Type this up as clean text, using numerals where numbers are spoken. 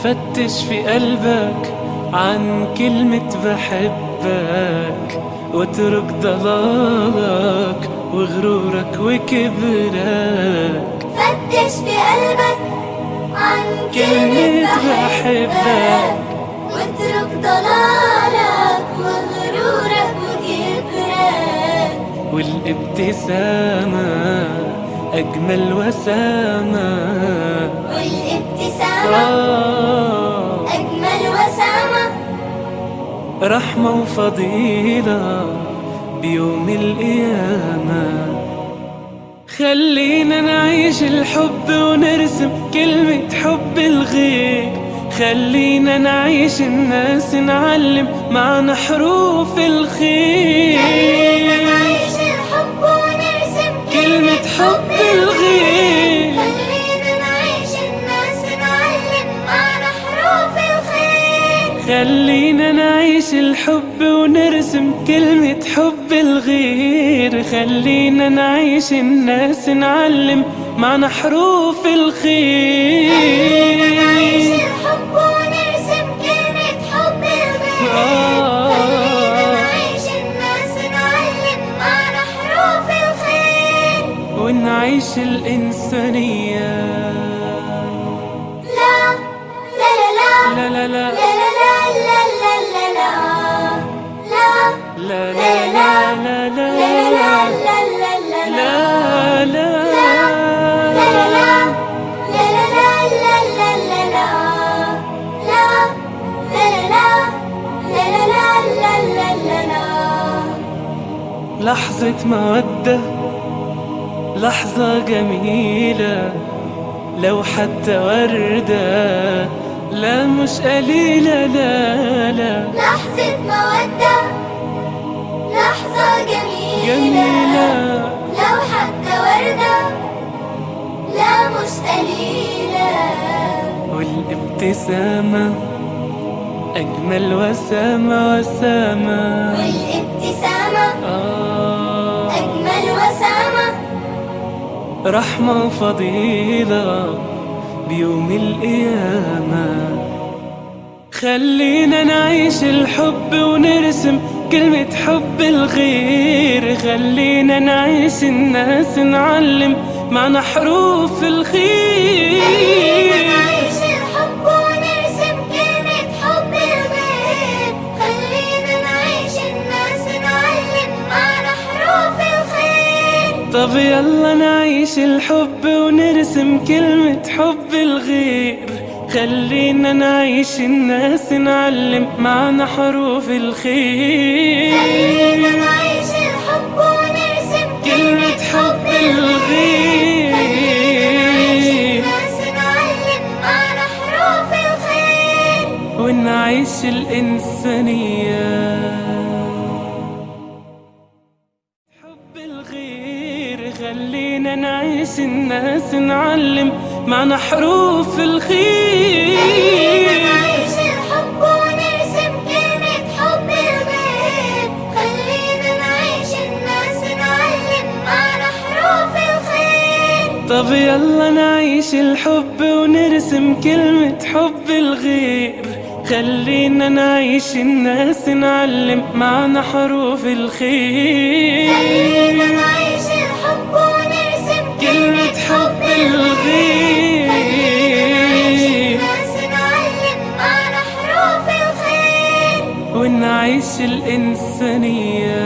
فتش في قلبك عن كلمة بحبك، واترك ضلالك وغرورك وكبرك. فتش في قلبك عن كلمة بحبك، واترك ضلالك وغرورك وكبرك. والابتسامة أجمل وسامة، والابتسامة أجمل وسامة، رحمة وفضيلة بيوم القيامة. خلينا نعيش الحب ونرسم كلمة حب الغير، خلينا نعيش الناس نعلم معنى حروف الخير. خلينا نعيش الحب ونرسم كلمة حب الغير، خلينا نعيش الناس نعلم معنى حروف الخير. خلينا نعيش الحب ونرسم كلمة حب الغير، خلينا نعيش الناس نعلم معنى حروف الخير. خلينا نعيش الحب ونرسم كلمة حب الغير، خلينا نعيش الناس نعلم معنى حروف الخير. ونعيش الإنسانية. لا لا لا لا لا لا لا لا لا لا لا لا لا لا لا لا لا لا لا لحظة مودة، لحظة جميلة، لو حتى وردة لا مش قليلة. لا لا لحظة مودة، لحظة جميلة، جميلة، لو حتى وردة لا مش قليلة. والابتسامة أجمل وسامة وسامة، والابتسامة أجمل وسامة، رحمة وفضيلة بيوم القيامة. خلينا نعيش الحب ونرسم كلمة حب الغير، خلينا نعيش الناس نعلم معنى حروف الخير. خلينا نعيش الحب ونرسم كلمة حب الغير، خلينا نعيش الناس نعلم معنى حروف الخير. طب يلا نعيش الحب ونرسم كلمة حب الغير، خلينا نعيش الناس نعلم معنى حروف الخير. خلينا نعيش الحب ونرسم كلمة حب الغير، الناس نعلم معنى حروف الخير. ونعيش الإنسانية. حب الغير، خلينا نعيش الناس نعلم معنى حروف الخير. نعيش الحب ونرسم كلمة حب الغير، خلينا نعيش الناس نعلم معنى حروف الخير. طب يلا نعيش الحب ونرسم كلمة حب الغير، خلينا نعيش الناس نعلم معنى حروف الخير. خلينا نعيش الحب ونرسم كلمة حب الغير، الناس نعلم معنى حروف الخير. ونعيش الإنسانية.